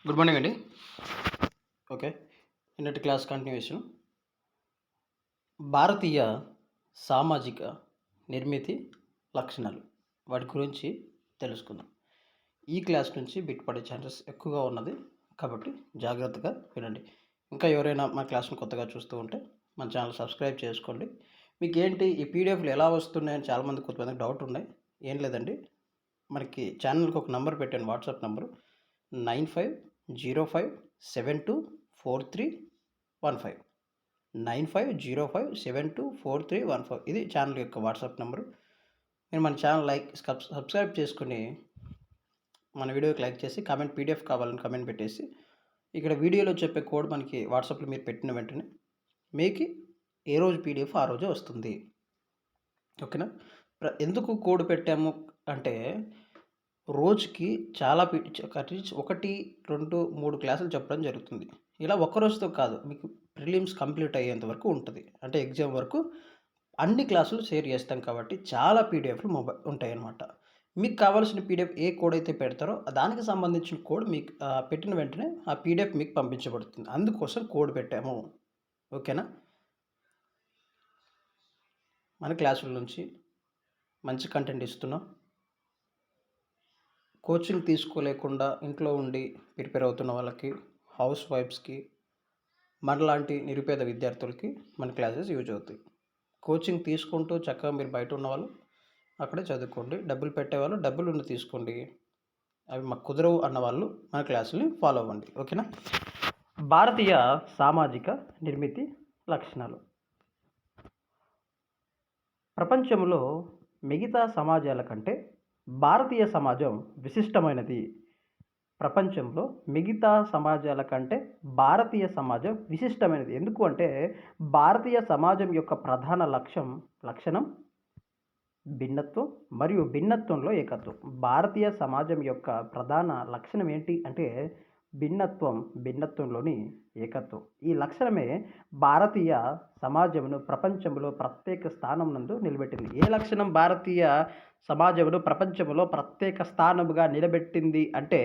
Good morning అండి. Okay. నిన్నటి class continuation. భారతీయ సామాజిక నిర్మితి లక్షణాలు వాటి గురించి తెలుసుకుందాం. ఈ క్లాస్ నుంచి బిట్ పడే ఛాన్సెస్ ఎక్కువగా ఉన్నది. కాబట్టి జాగ్రత్తగా వినండి. ఇంకా ఎవరైనా మా క్లాస్‌ని కొత్తగా చూస్తూ ఉంటే మన ఛానల్ సబ్స్క్రైబ్ చేసుకోండి. మీకేంటి ఈ పీడిఎఫ్‌లు ఎలా వస్తున్నాయని చాలామంది కొంతమందికి డౌట్ ఉన్నాయి. ఏం లేదండి. మనకి ఛానల్‌కి ఒక నంబర్ పెట్టాను, వాట్సాప్ నంబరు 9505724315. 9505724315. ఇది ఛానల్ యొక్క వాట్సాప్ నంబరు. మీరు మన ఛానల్ సబ్స్క్రైబ్ చేసుకొని మన వీడియోకి లైక్ చేసి కామెంట్ పీడిఎఫ్ కావాలని కామెంట్ పెట్టేసి ఇక్కడ వీడియోలో చెప్పే కోడ్ మనకి వాట్సాప్లో మీరు పెట్టిన వెంటనే మీకు ఏ రోజు పీడిఎఫ్ ఆ రోజే వస్తుంది. ఓకేనా? ఎందుకు కోడ్ పెట్టాము అంటే రోజుకి చాలా అట్లీస్ట్ 1, 2, 3 క్లాసులు చెప్పడం జరుగుతుంది. ఇలా ఒక్క రోజుతో కాదు, మీకు ప్రిలిమ్స్ కంప్లీట్ అయ్యేంత వరకు ఉంటుంది. అంటే ఎగ్జామ్ వరకు అన్ని క్లాసులు షేర్ చేస్తాం కాబట్టి చాలా పీడిఎఫ్లు ఉంటాయన్నమాట. మీకు కావాల్సిన పీడిఎఫ్ ఏ కోడ్ అయితే పెడతారో దానికి సంబంధించిన కోడ్ మీకు పెట్టిన వెంటనే ఆ పీడిఎఫ్ మీకు పంపించబడుతుంది. అందుకోసం కోడ్ పెట్టాము. ఓకేనా? మన క్లాసుల నుంచి మంచి కంటెంట్ ఇస్తున్నాం. కోచింగ్ తీసుకోలేకుండా ఇంట్లో ఉండి ప్రిపేర్ అవుతున్న వాళ్ళకి, హౌస్ వైఫ్స్కి, మనలాంటి నిరుపేద విద్యార్థులకి మన క్లాసెస్ యూజ్ అవుతాయి. కోచింగ్ తీసుకుంటూ చక్కగా మీరు బయట ఉన్నవాళ్ళు అక్కడే చదువుకోండి. డబ్బులు పెట్టేవాళ్ళు డబ్బులు ఉండి తీసుకోండి. అవి మాకు కుదరవు అన్నవాళ్ళు మన క్లాసుని ఫాలో అవ్వండి. ఓకేనా? భారతీయ సామాజిక నిర్మితి లక్షణాలు. ప్రపంచంలో మిగతా సమాజాల కంటే భారతీయ సమాజం విశిష్టమైనది. ప్రపంచంలో మిగతా సమాజాల కంటే భారతీయ సమాజం విశిష్టమైనది. ఎందుకు అంటే భారతీయ సమాజం యొక్క ప్రధాన లక్షణం భిన్నత్వం మరియు భిన్నత్వంలో ఏకత్వం. భారతీయ సమాజం యొక్క ప్రధాన లక్షణం ఏంటి అంటే భిన్నత్వంలోని ఏకత్వం. ఈ లక్షణమే భారతీయ సమాజమును ప్రపంచంలో ప్రత్యేక స్థానం నందు నిలబెట్టింది. ఏ లక్షణం భారతీయ సమాజమును ప్రపంచంలో ప్రత్యేక స్థానముగా నిలబెట్టింది అంటే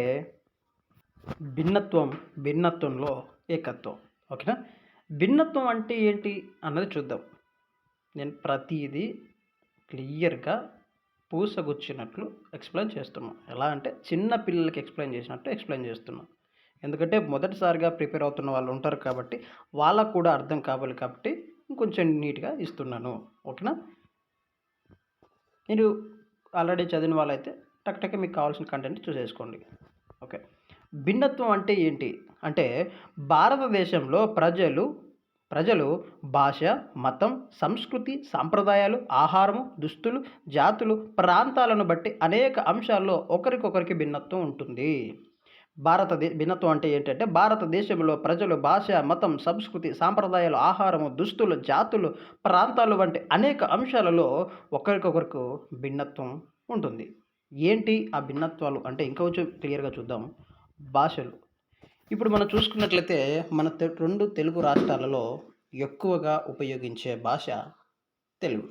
భిన్నత్వంలో ఏకత్వం. ఓకేనా? భిన్నత్వం అంటే ఏంటి అన్నది చూద్దాం. నేను ప్రతిదీ క్లియర్గా పూసగుచ్చినట్లు ఎక్స్ప్లెయిన్ చేస్తున్నాను. ఎలా అంటే చిన్న పిల్లలకి ఎక్స్ప్లెయిన్ చేసినట్టు ఎక్స్ప్లెయిన్ చేస్తున్నాను. ఎందుకంటే మొదటిసారిగా ప్రిపేర్ అవుతున్న వాళ్ళు ఉంటారు కాబట్టి వాళ్ళకు కూడా అర్థం కావాలి కాబట్టి ఇంకొంచెం నీట్గా ఇస్తున్నాను. ఓకేనా? మీరు ఆల్రెడీ చదివిన వాళ్ళైతే టక్ మీకు కావాల్సిన కంటెంట్ చూసేసుకోండి. ఓకే. భిన్నత్వం అంటే ఏంటి అంటే భారతదేశంలో ప్రజలు భాష, మతం, సంస్కృతి, సాంప్రదాయాలు, ఆహారము, దుస్తులు, జాతులు, ప్రాంతాలను బట్టి అనేక అంశాల్లో ఒకరికొకరికి భిన్నత్వం ఉంటుంది. భిన్నత్వం అంటే ఏంటంటే భారతదేశంలో ప్రజలు భాష, మతం, సంస్కృతి, సాంప్రదాయాలు, ఆహారము, దుస్తులు, జాతులు, ప్రాంతాలు వంటి అనేక అంశాలలో ఒకరికొకరికి భిన్నత్వం ఉంటుంది. ఏంటి ఆ భిన్నత్వాలు అంటే ఇంకా కొంచెం క్లియర్గా చూద్దాం. భాషలు. ఇప్పుడు మనం చూసుకున్నట్లయితే మన 2 తెలుగు రాష్ట్రాలలో ఎక్కువగా ఉపయోగించే భాష తెలుగు.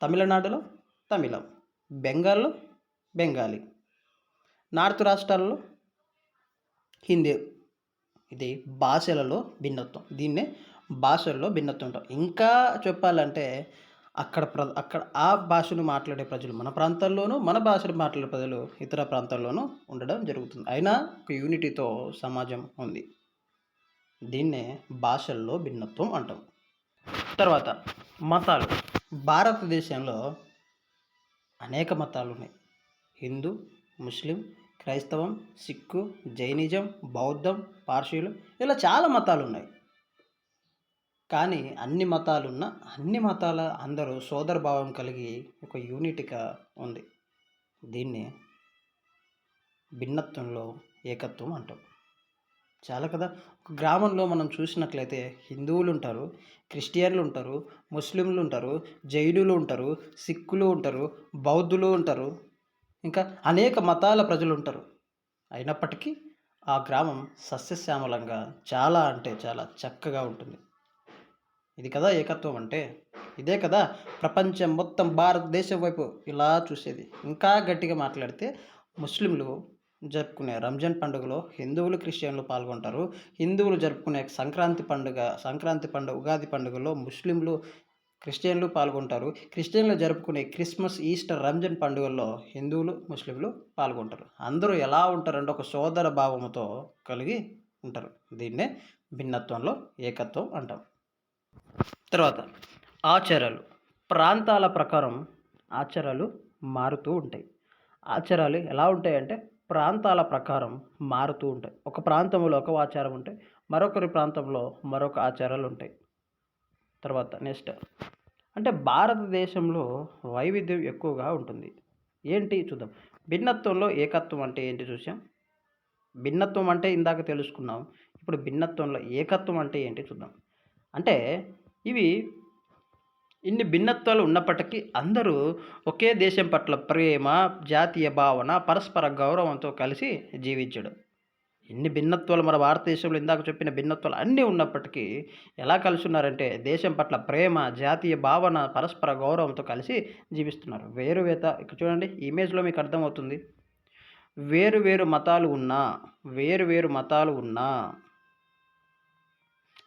తమిళనాడులో తమిళం, బెంగాల్లో బెంగాలీ, నార్త్ రాష్ట్రాల్లో హిందీ. ఇది భాషలలో భిన్నత్వం. దీన్నే భాషల్లో భిన్నత్వం అంటాం. ఇంకా చెప్పాలంటే అక్కడ ఆ భాషను మాట్లాడే ప్రజలు మన ప్రాంతాల్లోనూ, మన భాషను మాట్లాడే ప్రజలు ఇతర ప్రాంతాల్లోనూ ఉండడం జరుగుతుంది. అయినా ఒక యూనిటీతో సమాజం ఉంది. దీన్నే భాషల్లో భిన్నత్వం అంటాం. తర్వాత మతాలు. భారతదేశంలో అనేక మతాలు ఉన్నాయి. హిందూ, ముస్లిం, క్రైస్తవం, సిక్కు, జైనిజం, బౌద్ధం, పార్సీలు, ఇలా చాలా మతాలు ఉన్నాయి. కానీ అన్ని మతాల అందరూ సోదరభావం కలిగి ఒక యూనిటీగా ఉంది. దీన్ని భిన్నత్వంలో ఏకత్వం అంటాం. చాలా కదా. ఒక గ్రామంలో మనం చూసినట్లయితే హిందువులు ఉంటారు, క్రిస్టియన్లు ఉంటారు, ముస్లింలు ఉంటారు, జైనులు ఉంటారు, సిక్కులు ఉంటారు, బౌద్ధులు ఉంటారు, ఇంకా అనేక మతాల ప్రజలు ఉంటారు. అయినప్పటికీ ఆ గ్రామం సస్యశ్యామలంగా చాలా అంటే చాలా చక్కగా ఉంటుంది. ఇది కదా ఏకత్వం అంటే. ఇదే కదా ప్రపంచం మొత్తం భారతదేశం వైపు ఇలా చూసేది. ఇంకా గట్టిగా మాట్లాడితే ముస్లింలు జరుపుకునే రంజాన్ పండుగలో హిందువులు, క్రిస్టియన్లు పాల్గొంటారు. హిందువులు జరుపుకునే సంక్రాంతి పండుగ, ఉగాది పండుగలో ముస్లింలు, క్రిస్టియన్లు పాల్గొంటారు. క్రిస్టియన్లు జరుపుకునే క్రిస్మస్, ఈస్టర్, రంజాన్ పండుగల్లో హిందువులు, ముస్లింలు పాల్గొంటారు. అందరూ ఎలా ఉంటారంటే ఒక సోదర భావంతో కలిగి ఉంటారు. దీన్నే భిన్నత్వంలో ఏకత్వం అంటాం. తర్వాత ఆచారాలు. ప్రాంతాల ప్రకారం ఆచారాలు మారుతూ ఉంటాయి. ఆచారాలు ఎలా ఉంటాయంటే ప్రాంతాల ప్రకారం మారుతూ ఉంటాయి. ఒక ప్రాంతంలో ఒక ఆచారం ఉంటాయి, మరొకరి ప్రాంతంలో మరొక ఆచారాలు ఉంటాయి. తర్వాత నెక్స్ట్ అంటే భారతదేశంలో వైవిధ్యం ఎక్కువగా ఉంటుంది. ఏంటి చూద్దాం. భిన్నత్వంలో ఏకత్వం అంటే ఏంటి చూసాం. భిన్నత్వం అంటే ఇందాక తెలుసుకున్నాం. ఇప్పుడు భిన్నత్వంలో ఏకత్వం అంటే ఏంటి చూద్దాం. అంటే ఇవి ఇన్ని భిన్నత్వాలు ఉన్నప్పటికీ అందరూ ఒకే దేశం పట్ల ప్రేమ, జాతీయ భావన, పరస్పర గౌరవంతో కలిసి జీవించడం. ఎన్ని భిన్నత్వాలు మన భారతదేశంలో ఇందాక చెప్పిన భిన్నత్వాలు అన్నీ ఉన్నప్పటికీ ఎలా కలిసి ఉన్నారంటే దేశం పట్ల ప్రేమ, జాతీయ భావన, పరస్పర గౌరవంతో కలిసి జీవిస్తున్నారు. ఇక్కడ చూడండి ఇమేజ్‌లో మీకు అర్థమవుతుంది. వేరు వేరు మతాలు ఉన్నా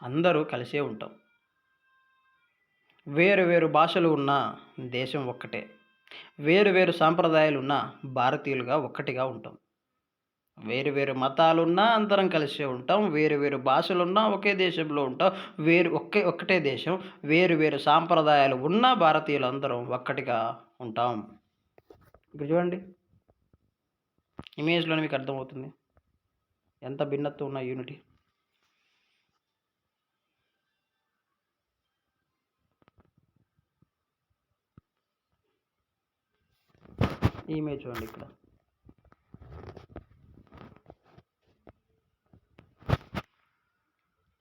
అందరూ కలిసే ఉంటాం. వేరు వేరు భాషలు ఉన్న దేశం ఒక్కటే. వేరు వేరు సాంప్రదాయాలు ఉన్న భారతీయులుగా ఒక్కటిగా ఉంటాం. వేరు వేరు మతాలున్నా అందరం కలిసే ఉంటాం. వేరు వేరు భాషలున్నా ఒకే దేశంలో ఉంటాం. ఒక్కటే దేశం. వేరు వేరు సాంప్రదాయాలు ఉన్న భారతీయులందరం ఒక్కటిగా ఉంటాం. ఇక్కడ చూడండి ఇమేజ్‌లోనే మీకు అర్థమవుతుంది. ఎంత భిన్నత్వం ఉన్న యూనిటీ. ఈ ఇమేజ్ చూడండి ఇక్కడ.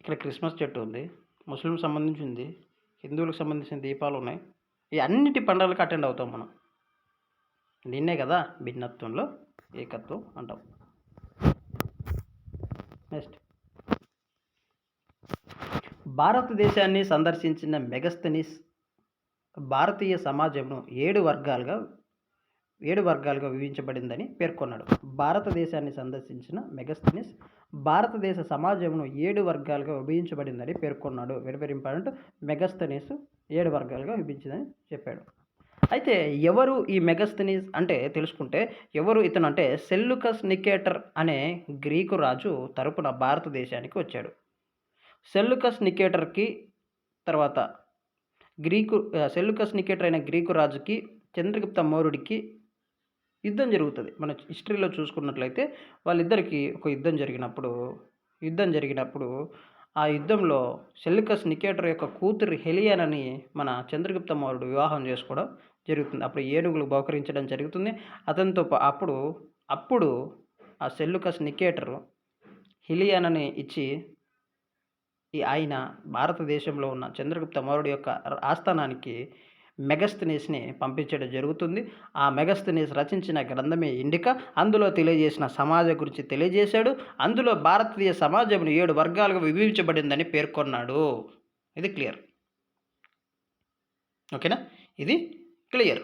ఇక్కడ క్రిస్మస్ చెట్టు ఉంది. ముస్లింకి సంబంధించింది, హిందువులకు సంబంధించిన దీపాలు ఉన్నాయి. ఈ అన్నిటి పండుగలకు అటెండ్ అవుతాం మనం. దీన్నే కదా భిన్నత్వంలో ఏకత్వం అంటాం. నెక్స్ట్ భారతదేశాన్ని సందర్శించిన మెగస్తనీస్ భారతీయ సమాజంను 7 వర్గాలుగా విభజించబడిందని పేర్కొన్నాడు. భారతదేశాన్ని సందర్శించిన మెగస్తనీస్ భారతదేశ సమాజంను 7 వర్గాలుగా విభజించబడిందని పేర్కొన్నాడు. Very very important. మెగస్తనీస్ 7 వర్గాలుగా విభజించిందని చెప్పాడు. అయితే ఎవరు ఈ మెగస్తనీస్ అంటే తెలుసుకుంటే ఎవరు ఇతను అంటే సెల్యూకస్ నికేటర్ అనే గ్రీకు రాజు తరపున భారతదేశానికి వచ్చాడు. సెల్యూకస్ నికేటర్కి తర్వాత సెల్యూకస్ నికేటర్ అయిన గ్రీకు రాజుకి చంద్రగుప్త మౌర్యుడికి యుద్ధం జరుగుతుంది. మన హిస్టరీలో చూసుకున్నట్లయితే వాళ్ళిద్దరికీ ఒక యుద్ధం జరిగినప్పుడు ఆ యుద్ధంలో సెల్యూకస్ నికేటర్ యొక్క కూతురు హెలియానాని మన చంద్రగుప్త మౌర్యుడు వివాహం చేసుకోవడం జరుగుతుంది. అప్పుడు ఏనుగులు బహుకరించడం జరుగుతుంది. అతనితో అప్పుడు ఆ సెల్యూకస్ నికేటర్ హెలియానాని ఇచ్చి ఆయన భారతదేశంలో ఉన్న చంద్రగుప్త మౌర్యుడు యొక్క ఆస్థానానికి మెగస్తనీస్ని పంపించడం జరుగుతుంది. ఆ మెగస్తనీస్ రచించిన గ్రంథమే ఇండికా. అందులో తెలియజేసిన సమాజం గురించి తెలియజేశాడు. అందులో భారతీయ సమాజం 7 వర్గాలుగా విభజించబడిందని పేర్కొన్నాడు. ఇది క్లియర్. ఓకేనా? ఇది క్లియర్.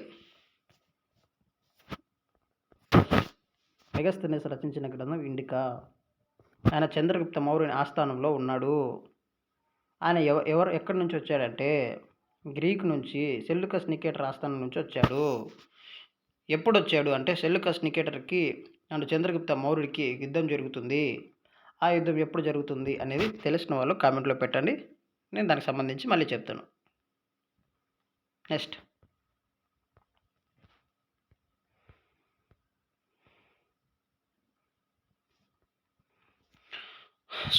మెగస్తనీస్ రచించిన గ్రంథం ఇండికా. ఆయన చంద్రగుప్త మౌర్యుని ఆస్థానంలో ఉన్నాడు. ఆయన ఎక్కడి నుంచి వచ్చాడంటే గ్రీక్ నుంచి, సెల్యూకస్ నికేటర్ ఆస్థానం నుంచి వచ్చాడు. ఎప్పుడు వచ్చాడు అంటే సెల్యూకస్ నికేటర్కి అండ్ చంద్రగుప్త మౌర్యుడికి యుద్ధం జరుగుతుంది. ఆ యుద్ధం ఎప్పుడు జరుగుతుంది అనేది తెలిసిన వాళ్ళు కామెంట్లో పెట్టండి. నేను దానికి సంబంధించి మళ్ళీ చెప్తాను. నెక్స్ట్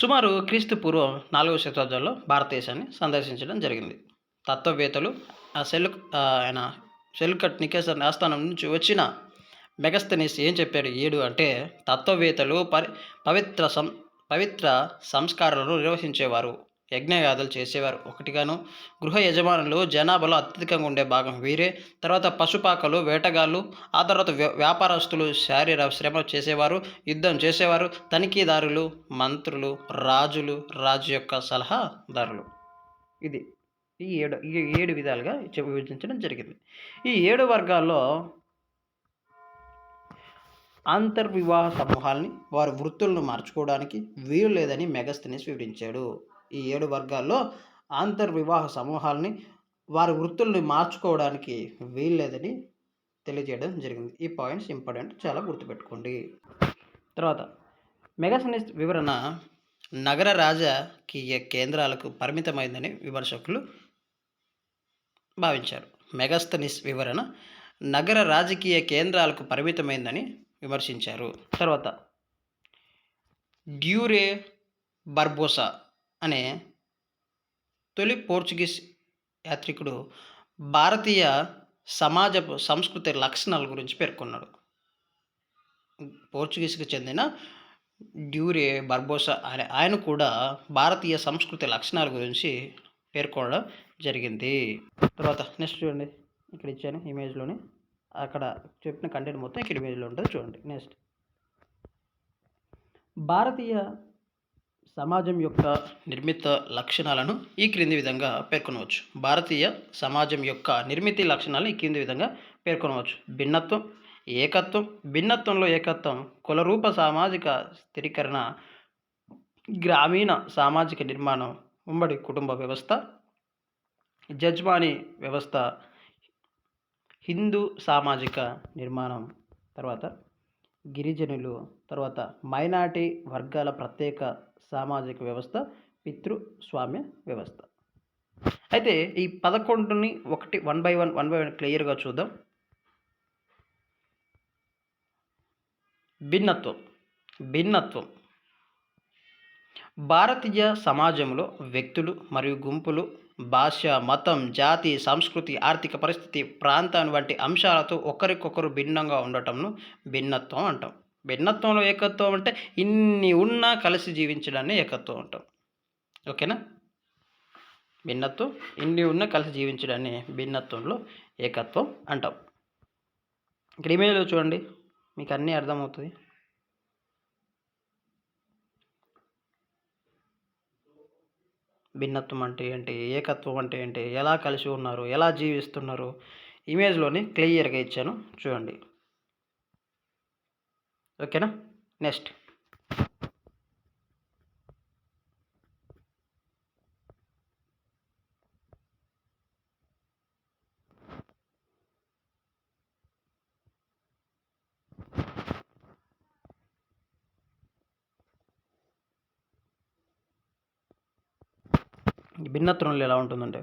సుమారు క్రీస్తు పూర్వం 4వ శతాబ్దంలో భారతదేశాన్ని సందర్శించడం జరిగింది. తత్వవేత్తలు ఆయన సెల్యూకస్ నికేటర్ ఆస్థానం నుంచి వచ్చిన మెగస్తనీస్ ఏం చెప్పాడు? 7 అంటే తత్వవేత్తలు పవిత్ర సంస్కారాలను నిర్వహించేవారు, యజ్ఞయాగాదులు చేసేవారు. ఒకటిగాను గృహ యజమానులు జనాభాలో అత్యధికంగా ఉండే భాగం వీరే. తర్వాత పశుపాకలు, వేటగాళ్ళు, ఆ తర్వాత వ్యాపారస్తులు, శారీరక శ్రమ చేసేవారు, యుద్ధం చేసేవారు, తనిఖీదారులు, మంత్రులు, రాజు యొక్క సలహాదారులు. ఇది ఈ 7 విధాలుగా విభజించడం జరిగింది. ఈ 7 వర్గాల్లో అంతర్వివాహ సమూహాల్ని వారి వృత్తులను మార్చుకోవడానికి వీలు లేదని మెగాస్థెనీస్ వివరించాడు. ఈ 7 వర్గాల్లో అంతర్వివాహ సమూహాల్ని వారి వృత్తుల్ని మార్చుకోవడానికి వీలు లేదని తెలియజేయడం జరిగింది. ఈ పాయింట్స్ ఇంపార్టెంట్, చాలా గుర్తుపెట్టుకోండి. తర్వాత మెగాస్థెనీస్ వివరణ నగర రాజకీయ కేంద్రాలకు పరిమితమైందని విమర్శకులు భావించారు. మెగాస్థెనీస్ వివరణ నగర రాజకీయ కేంద్రాలకు పరిమితమైందని విమర్శించారు. తర్వాత డ్యూరే బార్బోసా అనే తొలి పోర్చుగీస్ యాత్రికుడు భారతీయ సమాజపు సంస్కృతి లక్షణాల గురించి పేర్కొన్నాడు. పోర్చుగీస్కి చెందిన డ్యూరే బార్బోసా అనే ఆయన కూడా భారతీయ సంస్కృతి లక్షణాల గురించి పేర్కొనడం జరిగింది. తర్వాత నెక్స్ట్ చూడండి, ఇక్కడ ఇచ్చాను ఇమేజ్లోని, అక్కడ చెప్పిన కంటెంట్ మొత్తం ఇక్కడ ఇమేజ్లో ఉంటుంది చూడండి. నెక్స్ట్ భారతీయ సమాజం యొక్క నిర్మిత లక్షణాలను ఈ క్రింది విధంగా పేర్కొనవచ్చు. భారతీయ సమాజం యొక్క నిర్మితి లక్షణాలను ఈ క్రింది విధంగా పేర్కొనవచ్చు. భిన్నత్వం, ఏకత్వం, భిన్నత్వంలో ఏకత్వం, కులరూప సామాజిక స్థిరీకరణ, గ్రామీణ సామాజిక నిర్మాణం, ఉమ్మడి కుటుంబ వ్యవస్థ, జజ్మానీ వ్యవస్థ, హిందూ సామాజిక నిర్మాణం, తర్వాత గిరిజనులు, తర్వాత మైనారిటీ వర్గాల ప్రత్యేక సామాజిక వ్యవస్థ, పితృస్వామ్య వ్యవస్థ. అయితే ఈ 11ని వన్ బై వన్ క్లియర్గా చూద్దాం. భిన్నత్వం భారతీయ సమాజంలో వ్యక్తులు మరియు గుంపులు భాష, మతం, జాతి, సంస్కృతి, ఆర్థిక పరిస్థితి, ప్రాంతాన్ని వంటి అంశాలతో ఒకరికొకరు భిన్నంగా ఉండటంను భిన్నత్వం అంటాం. భిన్నత్వంలో ఏకత్వం అంటే ఇన్ని ఉన్నా కలిసి జీవించడాన్ని ఏకత్వం అంటాం. ఓకేనా? భిన్నత్వం ఇన్ని ఉన్నా కలిసి జీవించడాన్ని భిన్నత్వంలో ఏకత్వం అంటాం. ఇక్కడ ఇమేజ్లో చూడండి, మీకు అన్నీ అర్థమవుతుంది. భిన్నత్వం అంటే ఏంటి, ఏకత్వం అంటే ఏంటి, ఎలా కలిసి ఉన్నారు, ఎలా జీవిస్తున్నారు, ఇమేజ్లోని క్లియర్గా ఇచ్చాను చూడండి. ఓకేనా? నెక్స్ట్ భిన్నత్వంలో ఎలా ఉంటుందంటే,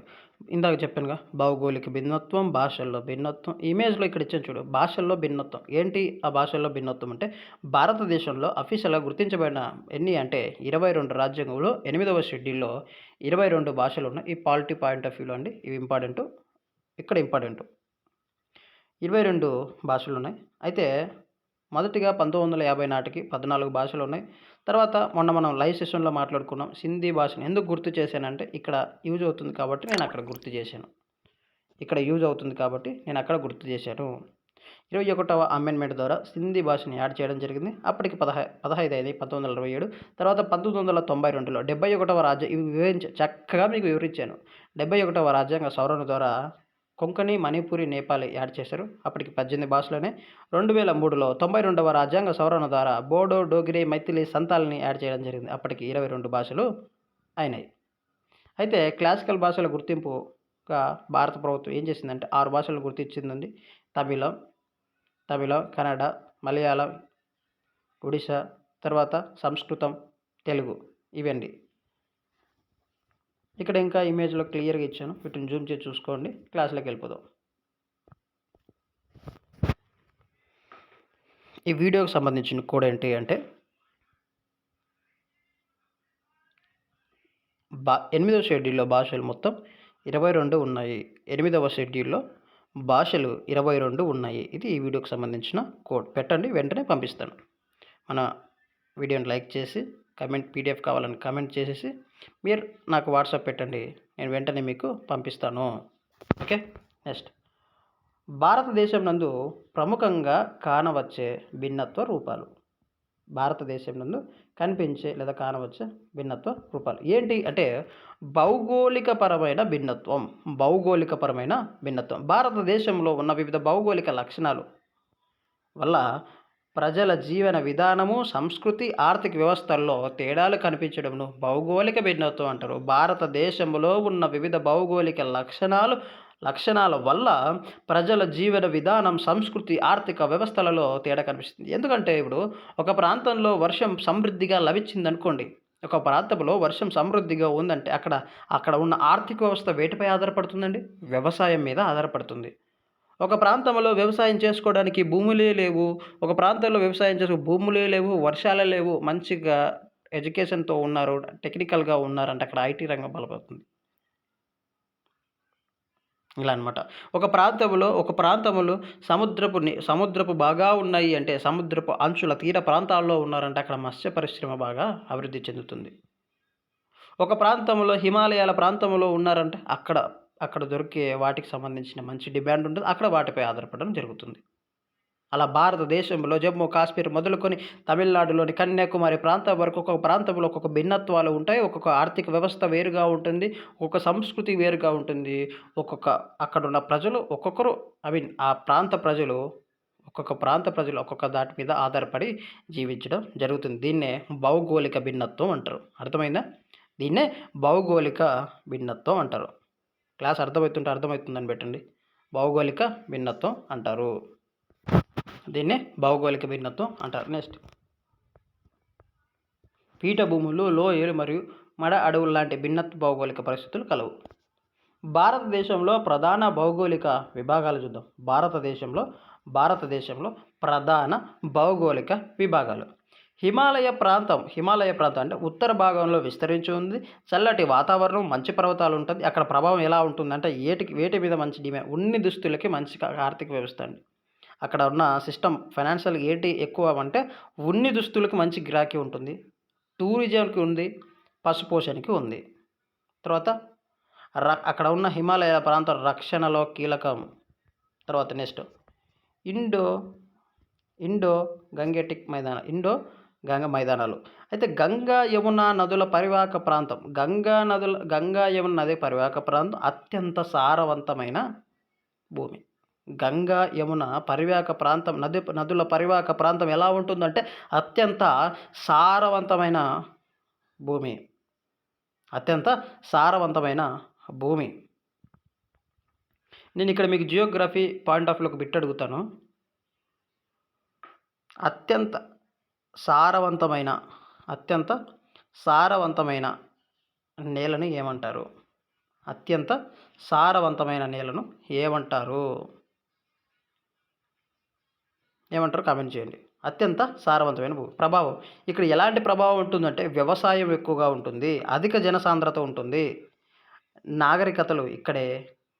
ఇందాక చెప్పానుగా, భౌగోళిక భిన్నత్వం, భాషల్లో భిన్నత్వం. ఇమేజ్లో ఇక్కడ ఇచ్చాను చూడు, భాషల్లో భిన్నత్వం ఏంటి? ఆ భాషల్లో భిన్నత్వం అంటే భారతదేశంలో అఫీషియల్గా గుర్తించబడిన ఎన్ని అంటే 22 రాజ్యాంగంలో 8వ షెడ్యూల్లో 22 భాషలు ఉన్నాయి. ఈ పాలిటీ పాయింట్ ఆఫ్ వ్యూలో అండి, ఇవి ఇంపార్టెంటు, ఇక్కడ ఇంపార్టెంటు. 22 భాషలు ఉన్నాయి. అయితే మొదటిగా 1950 నాటికి 14 భాషలు ఉన్నాయి. తర్వాత మొన్న మనం లైవ్ సెషన్లో మాట్లాడుకున్నాం సింధీ భాషను. ఎందుకు గుర్తు చేశానంటే ఇక్కడ యూజ్ అవుతుంది కాబట్టి నేను అక్కడ గుర్తు చేశాను. అక్కడ గుర్తు చేశాను. 21వ అమెండ్మెంట్ ద్వారా సింధీ భాషని యాడ్ చేయడం జరిగింది. అప్పటికి 15 అయింది 1947. తర్వాత 1992లో 71వ ఇవి చక్కగా మీకు వివరించాను. 71వ రాజ్యాంగ సవరణ ద్వారా కొంకణి, మణిపురి, నేపాలి యాడ్ చేశారు. అప్పటికి 18 భాషలోనే. 2003లో 92వ రాజ్యాంగ సవరణ ద్వారా బోడో, డోగ్రీ, మైథిలి, సంతాల్ని యాడ్ చేయడం జరిగింది. అప్పటికి 22 భాషలు అయినాయి. అయితే క్లాసికల్ భాషల గుర్తింపుగా భారత ప్రభుత్వం ఏం చేసిందంటే 6 భాషలు గుర్తించిందండి. తమిళం, కన్నడ, మలయాళం, ఒడిశా, తర్వాత సంస్కృతం, తెలుగు, ఇవండి. ఇక్కడ ఇంకా ఇమేజ్లో క్లియర్గా ఇచ్చాను, వీటిని జూమ్ చేసి చూసుకోండి. క్లాస్లోకి వెళ్ళిపోదాం. ఈ వీడియోకి సంబంధించిన కోడ్ ఏంటి అంటే 8వ షెడ్యూల్లో భాషలు మొత్తం 22 ఉన్నాయి. 8వ షెడ్యూల్లో భాషలు 22 ఉన్నాయి. ఇది ఈ వీడియోకి సంబంధించిన కోడ్. పెట్టండి, వెంటనే పంపిస్తాను. మన వీడియోని లైక్ చేసి పీడిఎఫ్ కావాలని కామెంట్ చేసేసి మీరు నాకు వాట్సాప్ పెట్టండి, నేను వెంటనే మీకు పంపిస్తాను. ఓకే? నెక్స్ట్ భారతదేశం నందు ప్రముఖంగా కానవచ్చే భిన్నత్వ రూపాలు. భారతదేశం నందు కనిపించే లేదా కానవచ్చే భిన్నత్వ రూపాలు ఏంటి అంటే భౌగోళికపరమైన భిన్నత్వం. భారతదేశంలో ఉన్న వివిధ భౌగోళిక లక్షణాలు వల్ల ప్రజల జీవన విధానము, సంస్కృతి, ఆర్థిక వ్యవస్థల్లో తేడాలు కనిపించడంను భౌగోళిక భిన్నత్వం అంటారు. భారతదేశంలో ఉన్న వివిధ భౌగోళిక లక్షణాల వల్ల ప్రజల జీవన విధానం, సంస్కృతి, ఆర్థిక వ్యవస్థలలో తేడా కనిపిస్తుంది. ఎందుకంటే ఇప్పుడు ఒక ప్రాంతంలో వర్షం సమృద్ధిగా లభించిందనుకోండి. ఒక ప్రాంతంలో వర్షం సమృద్ధిగా ఉందంటే అక్కడ ఉన్న ఆర్థిక వ్యవస్థ వేటిపై ఆధారపడుతుందండి? వ్యవసాయం మీద ఆధారపడుతుంది. ఒక ప్రాంతంలో వ్యవసాయం చేసుకోవడానికి భూములే లేవు. ఒక ప్రాంతంలో వ్యవసాయం భూములే లేవు, వర్షాలే లేవు. మంచిగా ఎడ్యుకేషన్‌తో ఉన్నారు, టెక్నికల్‌గా ఉన్నారంటే అక్కడ ఐటీ రంగం బలపడుతుంది. ఇలా అన్నమాట. ఒక ప్రాంతంలో సముద్రపు బాగా ఉన్నాయి అంటే సముద్రపు అంచుల తీర ప్రాంతాల్లో ఉన్నారంటే అక్కడ మత్స్య పరిశ్రమ బాగా అభివృద్ధి చెందుతుంది. ఒక ప్రాంతంలో హిమాలయాల ప్రాంతంలో ఉన్నారంటే అక్కడ దొరికే వాటికి సంబంధించిన మంచి డిమాండ్ ఉంటుంది. అక్కడ వాటిపై ఆధారపడడం జరుగుతుంది. అలా భారతదేశంలో జమ్మూ, కాశ్మీర్ మొదలుకొని తమిళనాడులోని కన్యాకుమారి ప్రాంతం వరకు ఒక్కొక్క ప్రాంతంలో ఒక్కొక్క భిన్నత్వాలు ఉంటాయి. ఒక్కొక్క ఆర్థిక వ్యవస్థ వేరుగా ఉంటుంది. ఒక్కొక్క సంస్కృతి వేరుగా ఉంటుంది. అక్కడున్న ప్రజలు ఆ ప్రాంత ప్రజలు ఒక్కొక్క దాటి మీద ఆధారపడి జీవించడం జరుగుతుంది. దీన్నే భౌగోళిక భిన్నత్వం అంటారు. అర్థమైందా? దీన్నే భౌగోళిక భిన్నత్వం అంటారు. క్లాస్ అర్థమవుతుందని పెట్టండి. భౌగోళిక భిన్నత్వం అంటారు. దీన్నే భౌగోళిక భిన్నత్వం అంటారు. నెక్స్ట్, పీఠభూములు, లోయలు మరియు మడ అడవులు లాంటి భిన్నత్వ భౌగోళిక పరిస్థితులు కలవు. భారతదేశంలో ప్రధాన భౌగోళిక విభాగాలు చూద్దాం. భారతదేశంలో ప్రధాన భౌగోళిక విభాగాలు. హిమాలయ ప్రాంతం అంటే ఉత్తర భాగంలో విస్తరించి ఉంది. చల్లటి వాతావరణం, మంచి పర్వతాలు ఉంటుంది. అక్కడ ప్రభావం ఎలా ఉంటుందంటే వేటి మీద మంచి డిమాండ్, ఉన్ని దుస్తులకి మంచి ఆర్థిక వ్యవస్థ అండి. అక్కడ ఉన్న సిస్టమ్ ఫైనాన్షియల్ ఏంటి ఎక్కువ అంటే ఉన్ని దుస్తులకు మంచి గిరాకీ ఉంటుంది. టూరిజంకి ఉంది, పశుపోషణకి ఉంది. తర్వాత అక్కడ ఉన్న హిమాలయ ప్రాంతం రక్షణలో కీలకం. తర్వాత నెక్స్ట్, ఇండో గంగ మైదానాలు. అయితే గంగా యమున నదుల పరివాహక ప్రాంతం, గంగా యమున నది పరివాహక ప్రాంతం అత్యంత సారవంతమైన భూమి. గంగా యమున పరివాహక ప్రాంతం, నదుల పరివాహక ప్రాంతం ఎలా ఉంటుందంటే అత్యంత సారవంతమైన భూమి. నేను ఇక్కడ మీకు జియోగ్రఫీ పాయింట్ ఆఫ్ వ్యూలో ఒక బిట్ అడుగుతాను. అత్యంత సారవంతమైన నేలను ఏమంటారు? అత్యంత సారవంతమైన నేలను ఏమంటారు? కామెంట్ చేయండి. అత్యంత సారవంతమైన భూమి. ప్రభావం, ఇక్కడ ఎలాంటి ప్రభావం ఉంటుందంటే వ్యవసాయం ఎక్కువగా ఉంటుంది, అధిక జనసాంద్రత ఉంటుంది, నాగరికతలు ఇక్కడే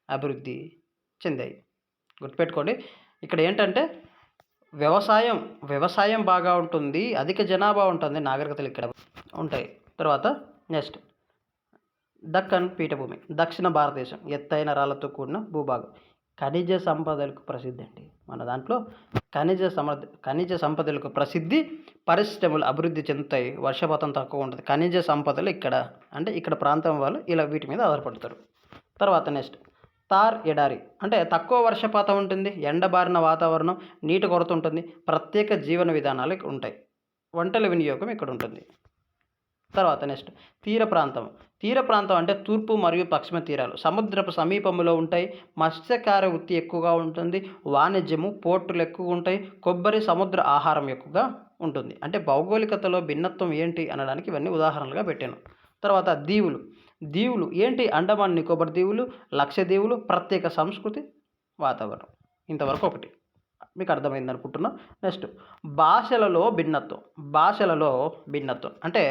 అభివృద్ధి చెందాయి. గుర్తుపెట్టుకోండి, ఇక్కడ ఏంటంటే వ్యవసాయం బాగా ఉంటుంది, అధిక జనాభా ఉంటుంది, నాగరికతలు ఇక్కడ ఉంటాయి. తర్వాత నెక్స్ట్, దక్కన్ పీఠభూమి, దక్షిణ భారతదేశం ఎత్తైన రాళ్లతో కూడిన భూభాగం. ఖనిజ సంపదలకు ప్రసిద్ధి అండి. మన దాంట్లో ఖనిజ సంపదలకు ప్రసిద్ధి. పరిశ్రమలు అభివృద్ధి చెందుతాయి, వర్షపాతం తక్కువ ఉంటుంది. ఖనిజ సంపదలు ఇక్కడ ప్రాంతం వాళ్ళు ఇలా వీటి మీద ఆధారపడతారు. తర్వాత నెక్స్ట్, తార్ ఎడారి అంటే తక్కువ వర్షపాతం ఉంటుంది, ఎండబారిన వాతావరణం, నీటి కొరత ఉంటుంది, ప్రత్యేక జీవన విధానాలు ఉంటాయి, వంటల వినియోగం ఇక్కడ ఉంటుంది. తర్వాత నెక్స్ట్, తీర ప్రాంతం అంటే తూర్పు మరియు పశ్చిమ తీరాలు సముద్రపు సమీపంలో ఉంటాయి. మత్స్యకార వృత్తి ఎక్కువగా ఉంటుంది, వాణిజ్యము, పోర్టులు ఎక్కువ ఉంటాయి, కొబ్బరి, సముద్ర ఆహారం ఎక్కువగా ఉంటుంది. అంటే భౌగోళికతలో భిన్నత్వం ఏంటి అనడానికి ఇవన్నీ ఉదాహరణలుగా పెట్టాను. తర్వాత దీవులు ఏంటి? అండమాన్ నికోబార్ దీవులు, లక్షద్వీపులు, ప్రత్యేక సంస్కృతి, వాతావరణం. ఇంతవరకు ఒకటి మీకు అర్థమైంది అనుకుంటున్నా. నెక్స్ట్, భాషలలో భిన్నత్వం అంటే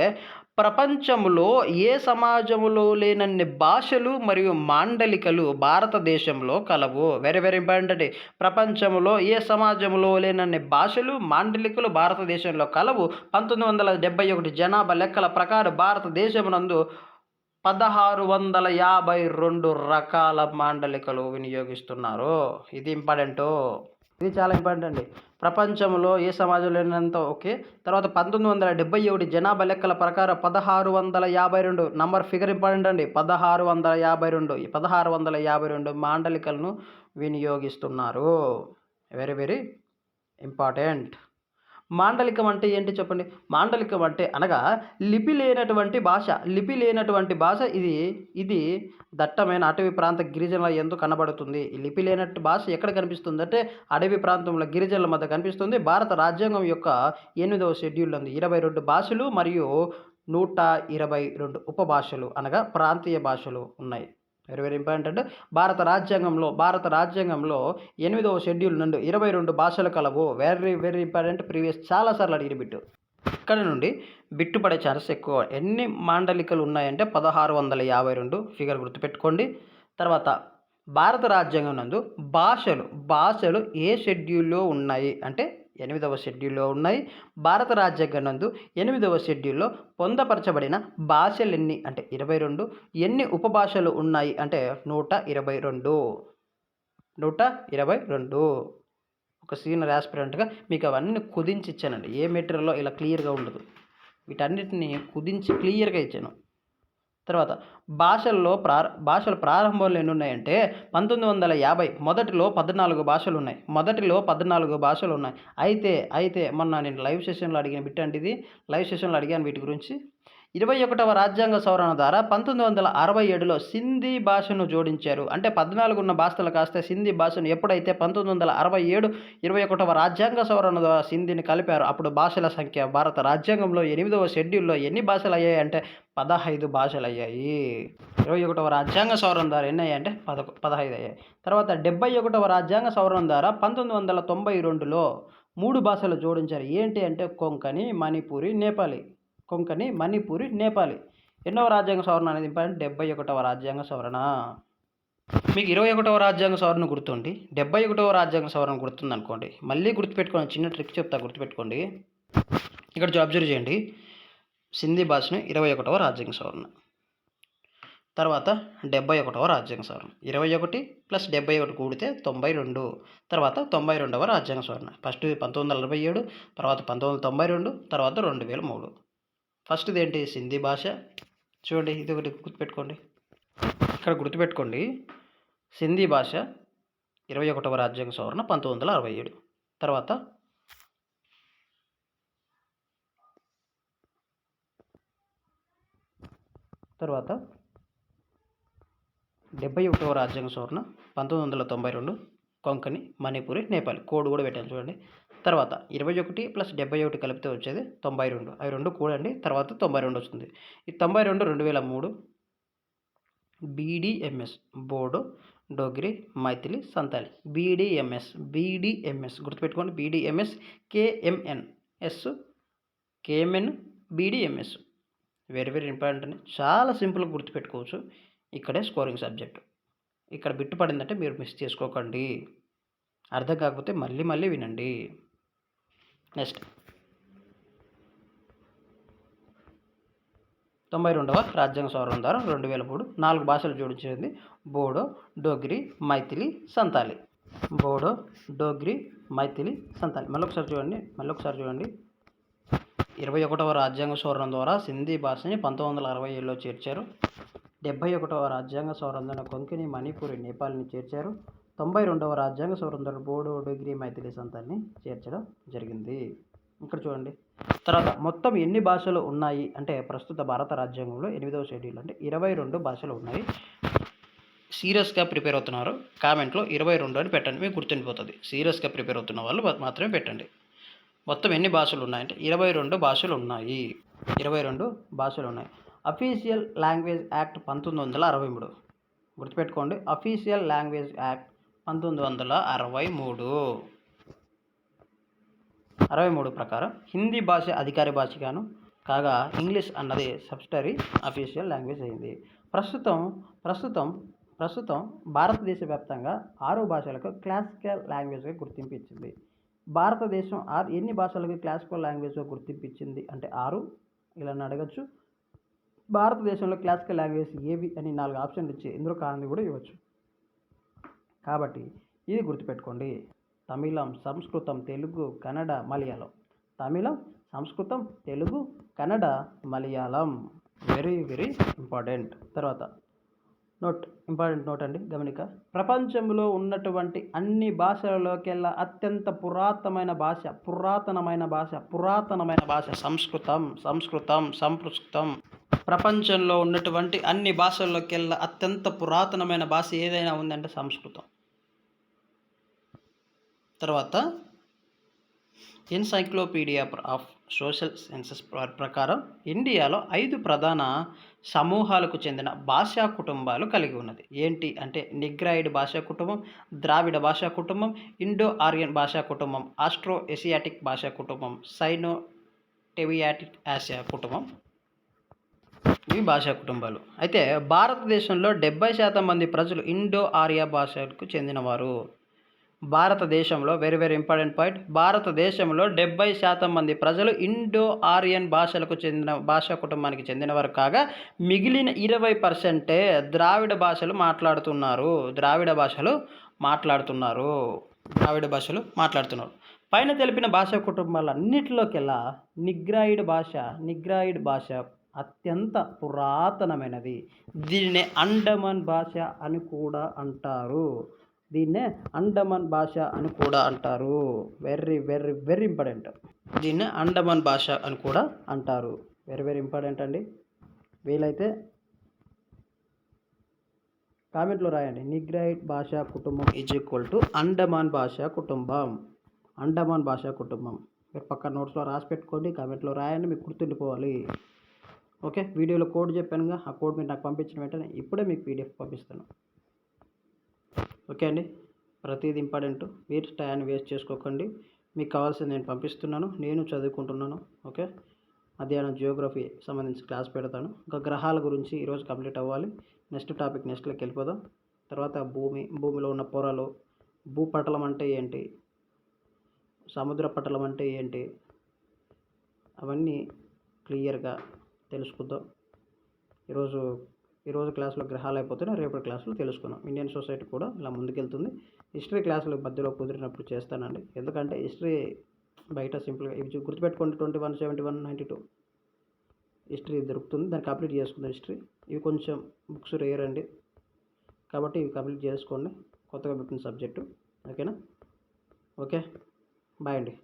ప్రపంచంలో ఏ సమాజంలో లేనన్ని భాషలు మరియు మాండలికలు భారతదేశంలో కలవు. వెరీ వెరీ ఇంపార్టెంట్ అండి. ప్రపంచంలో ఏ సమాజంలో లేనన్ని భాషలు, మాండలికలు భారతదేశంలో కలవు. 1971 జనాభా లెక్కల ప్రకారం భారతదేశమునందు 1652 రకాల మాండలికలు వినియోగిస్తున్నారు. ఇది ఇంపార్టెంటు, ఇది చాలా ఇంపార్టెంట్ అండి. ప్రపంచంలో ఏ సమాజంలో లేనంత ఓకే. తర్వాత 1971 జనాభా లెక్కల ప్రకారం 1652 నంబర్ ఫిగర్ ఇంపార్టెంట్ అండి. 1652 మాండలికలను వినియోగిస్తున్నారు. Very very important. మాండలికం అంటే ఏంటి చెప్పండి? మాండలికం అంటే అనగా లిపి లేనటువంటి భాష. లిపి లేనటువంటి భాష ఇది దట్టమైన అటవీ ప్రాంత గిరిజనుల యందు కనబడుతుంది. ఈ లిపి లేనట్టు భాష ఎక్కడ కనిపిస్తుందంటే అడవి ప్రాంతంలో గిరిజనుల మధ్య కనిపిస్తుంది. భారత రాజ్యాంగం యొక్క 8వ షెడ్యూల్ నందు 22 భాషలు మరియు 122 ఉపభాషలు అనగా ప్రాంతీయ భాషలు ఉన్నాయి. Very very important. భారత రాజ్యాంగంలో 8వ షెడ్యూల్ నుండి 22 భాషలు కలవు. Very very important. ప్రీవియస్ చాలా సార్లు అడిగిన బిట్టు. ఇక్కడ నుండి బిట్టు పడే ఛాన్సెస్ ఎక్కువ. ఎన్ని మాండలికలు ఉన్నాయంటే 1652 ఫిగర్ గుర్తుపెట్టుకోండి. తర్వాత భారత రాజ్యాంగం నందు భాషలు ఏ షెడ్యూల్లో ఉన్నాయి అంటే 8వ షెడ్యూల్లో ఉన్నాయి. భారత రాజ్యాంగం నందు 8వ షెడ్యూల్లో పొందపరచబడిన భాషలెన్ని అంటే 22. ఎన్ని ఉపభాషలు ఉన్నాయి అంటే 122. 122. ఒక సీనియర్ యాస్పిరెంట్గా మీకు అవన్నీ కుదించి ఇచ్చానండి. ఏ మెటీరియల్లో ఇలా క్లియర్గా ఉండదు. వీటన్నిటిని కుదించి క్లియర్గా ఇచ్చాను. తర్వాత భాషల ప్రారంభంలో ఎన్ని ఉన్నాయంటే 1950 మొదటిలో 14 భాషలు ఉన్నాయి. అయితే మొన్న నేను లైవ్ సెషన్లో అడిగిన బిట్ అంటే ఇది లైవ్ సెషన్లో అడిగాను వీటి గురించి. 21వ రాజ్యాంగ సవరణ ద్వారా 1967లో సింధీ భాషను జోడించారు. అంటే 14 ఉన్న భాషలు కాస్త సింధీ భాషను ఎప్పుడైతే 1967 21వ రాజ్యాంగ సవరణ ద్వారా సింధీని కలిపారు అప్పుడు భాషల సంఖ్య భారత రాజ్యాంగంలో 8వ షెడ్యూల్లో ఎన్ని భాషలు అయ్యాయి అంటే 15 భాషలు అయ్యాయి. 21వ రాజ్యాంగ సవరణ ద్వారా ఎన్ని అయ్యాయి అంటే 15 అయ్యాయి. తర్వాత 71వ రాజ్యాంగ సవరణ ద్వారా 1992లో 3 భాషలు జోడించారు. ఏంటి అంటే కొంకణి, మణిపూరి, నేపాలి. ఎన్నవ రాజ్యాంగ సవరణ అనేది ఇంపార్టెంట్. 71వ రాజ్యాంగ సవరణ. మీకు 21వ రాజ్యాంగ సవరణ గుర్తుంది, 71వ రాజ్యాంగ సవరణ గుర్తుంది అనుకోండి. మళ్ళీ గుర్తుపెట్టుకోండి, చిన్న ట్రిక్ చెప్తా గుర్తుపెట్టుకోండి. ఇక్కడ అబ్జర్వ్ చేయండి. సింధీ భాషను 21వ రాజ్యాంగ సవరణ, తర్వాత 71వ రాజ్యాంగ సవరణ. 21 + 71 కూడితే 92. తర్వాత 92వ రాజ్యాంగ సవరణ. ఫస్ట్ 1947, తర్వాత 1992, తర్వాత 2003. ఫస్ట్ది ఏంటి? సింధీ భాష. చూడండి ఇది ఒకటి గుర్తుపెట్టుకోండి. ఇక్కడ గుర్తుపెట్టుకోండి, సింధీ భాష 21వ రాజ్యాంగ సవరణ 1967. తర్వాత 71వ రాజ్యాంగ సవరణ 1992 కొంకణి, మణిపూరి, నేపాలి. కోడ్ కూడా పెట్టాను చూడండి. తర్వాత 21 + 71 కలిపితే వచ్చేది 92. అవి రెండు కూడండి, తర్వాత 92 వస్తుంది. ఈ 92 2003 BDMS బోడో, డోగ్రి, మైథిలి, సంతాలి. BDMS గుర్తుపెట్టుకోండి. BDMS KMN BDMS. Very very important అండి. చాలా సింపుల్గా గుర్తుపెట్టుకోవచ్చు. ఇక్కడే స్కోరింగ్ సబ్జెక్ట్. ఇక్కడ బిట్టు పడిందంటే మీరు మిస్ చేసుకోకండి. అర్థం కాకపోతే మళ్ళీ వినండి. నెక్స్ట్ 92వ రాజ్యాంగ సవరణ ద్వారా 2003 4 భాషలు జోడించింది. బోడో, డోగ్రి, మైథిలి, సంతాలి. మళ్ళొకసారి చూడండి. 21వ రాజ్యాంగ సవరణ ద్వారా సింధీ భాషని 1967లో చేర్చారు. 71వ రాజ్యాంగ సవరణ ద్వారా కొంకణి, మణిపూరి, నేపాల్ని చేర్చారు. 92వ రాజ్యాంగ సవరణ ద్వారా బోడో, డోగ్రి, మైథిలి, సంతాల్ని చేర్చడం జరిగింది. ఇక్కడ చూడండి. తర్వాత మొత్తం ఎన్ని భాషలు ఉన్నాయి అంటే ప్రస్తుత భారత రాజ్యాంగంలో 8వ షెడ్యూల్ అంటే 22 భాషలు ఉన్నాయి. సీరియస్గా ప్రిపేర్ అవుతున్నారు కామెంట్లో 22 అని పెట్టండి, మీకు గుర్తుండిపోతుంది. సీరియస్గా ప్రిపేర్ అవుతున్న వాళ్ళు మాత్రమే పెట్టండి. మొత్తం ఎన్ని భాషలు ఉన్నాయంటే 22 భాషలు ఉన్నాయి. 22 భాషలు ఉన్నాయి. అఫీషియల్ లాంగ్వేజ్ యాక్ట్ 1963 గుర్తుపెట్టుకోండి. అఫీషియల్ లాంగ్వేజ్ యాక్ట్ 1963 ప్రకారం హిందీ భాష అధికార భాషగాను కాగా ఇంగ్లీష్ అన్నది సబ్సిడరీ అఫీషియల్ లాంగ్వేజ్ అయింది. ప్రస్తుతం భారతదేశ వ్యాప్తంగా 6 భాషలకు క్లాసికల్ లాంగ్వేజ్గా గుర్తింపు ఇచ్చింది. భారతదేశం ఎన్ని భాషలకు క్లాసికల్ లాంగ్వేజ్గా గుర్తింపు ఇచ్చింది అంటే 6. ఇలా అడగచ్చు. భారతదేశంలో క్లాసికల్ లాంగ్వేజ్ ఏవి అని 4 ఆప్షన్లు ఇచ్చి ఇందులో కారణం కూడా ఇవ్వచ్చు. కాబట్టి ఇది గుర్తుపెట్టుకోండి. తమిళం, సంస్కృతం, తెలుగు, కన్నడ, మలయాళం. తమిళం, సంస్కృతం, Telugu, Kannada, Malayalam. Very very important. తర్వాత నోట్, ఇంపార్టెంట్ నోట్ అండి, గమనిక. ప్రపంచంలో ఉన్నటువంటి అన్ని భాషలలోకెల్లా అత్యంత పురాతనమైన భాష సంస్కృతం. ప్రపంచంలో ఉన్నటువంటి అన్ని భాషల్లోకెల్లా అత్యంత పురాతనమైన భాష ఏదైనా ఉందంటే సంస్కృతం. తర్వాత ఎన్సైక్లోపీడియా ఆఫ్ సోషల్ సైన్సెస్ ప్రకారం ఇండియాలో 5 ప్రధాన సమూహాలకు చెందిన భాషా కుటుంబాలు కలిగి ఉన్నది. ఏంటి అంటే నిగ్రాయిడ్ భాషా కుటుంబం, ద్రావిడ భాషా కుటుంబం, ఇండో ఆరియన్ భాషా కుటుంబం, ఆస్ట్రో ఏసియాటిక్ భాషా కుటుంబం, సైనో టెవియాటిక్ ఆసియా కుటుంబం. ఇవి భాషా కుటుంబాలు. అయితే భారతదేశంలో 70% మంది ప్రజలు ఇండో ఆర్య భాషకు చెందినవారు. భారతదేశంలో వెరీ వెరీ ఇంపార్టెంట్ పాయింట్, భారతదేశంలో 70% మంది ప్రజలు ఇండో ఆరియన్ భాషలకు చెందిన భాషా కుటుంబానికి చెందినవారు కాగా మిగిలిన 20% ద్రావిడ భాషలు మాట్లాడుతున్నారు. పైన తెలిపిన భాషా కుటుంబాలన్నిటిలోకెల్లా నిగ్రాయిడ్ భాష అత్యంత పురాతనమైనది. దీనినే అండమాన్ భాష అని కూడా అంటారు. Very very very important. దీన్నే అండమాన్ భాష అని కూడా అంటారు. వెరీ వెరీ ఇంపార్టెంట్ అండి. వీలైతే కామెంట్లో రాయండి, నిగ్రాయిడ్ భాషా కుటుంబం = అండమాన్ భాషా కుటుంబం. మీరు పక్క నోట్స్లో రాసి పెట్టుకోండి, కామెంట్లో రాయండి, మీకు గుర్తుండిపోవాలి. ఓకే, వీడియోలో కోడ్ చెప్పానుగా, ఆ కోడ్ మీరు నాకు పంపించిన వెంటనే ఇప్పుడే మీకు పీడిఎఫ్ పంపిస్తాను. ఓకే అండి, ప్రతిదీ ఇంపార్టెంట్. మీరు టైం వేస్ట్ చేసుకోకండి. మీకు కావాల్సింది నేను పంపిస్తున్నాను, నేను చదువుకుంటున్నాను. ఓకే, మధ్యాహ్నం జియోగ్రఫీ సంబంధించి క్లాస్ పెడతాను. ఇంకా గ్రహాల గురించి ఈరోజు కంప్లీట్ అవ్వాలి. నెక్స్ట్లోకి వెళ్ళిపోదాం. తర్వాత భూమిలో ఉన్న పొరలు, భూపటలం అంటే ఏంటి, సముద్ర పటలం అంటే ఏంటి, అవన్నీ క్లియర్గా తెలుసుకుందాం. ఈరోజు క్లాసులో గ్రహాలు అయిపోతేనే రేపటి క్లాసులో తెలుసుకుందాం. ఇండియన్ సొసైటీ కూడా ఇలా ముందుకెళ్తుంది. హిస్టరీ క్లాసులు మధ్యలో కుదిరినప్పుడు చేస్తానండి, ఎందుకంటే హిస్టరీ బయట సింపుల్గా ఇవి గుర్తుపెట్టుకోండి. 21, 71, 92 హిస్టరీ దొరుకుతుంది, దాన్ని కంప్లీట్ చేసుకుందాం. హిస్టరీ ఇవి కొంచెం బుక్స్ రేర్ అండి, కాబట్టి ఇవి కంప్లీట్ చేసుకోండి. కొత్తగా పెట్టిన సబ్జెక్టు. ఓకేనా? ఓకే, బాయ్ అండి.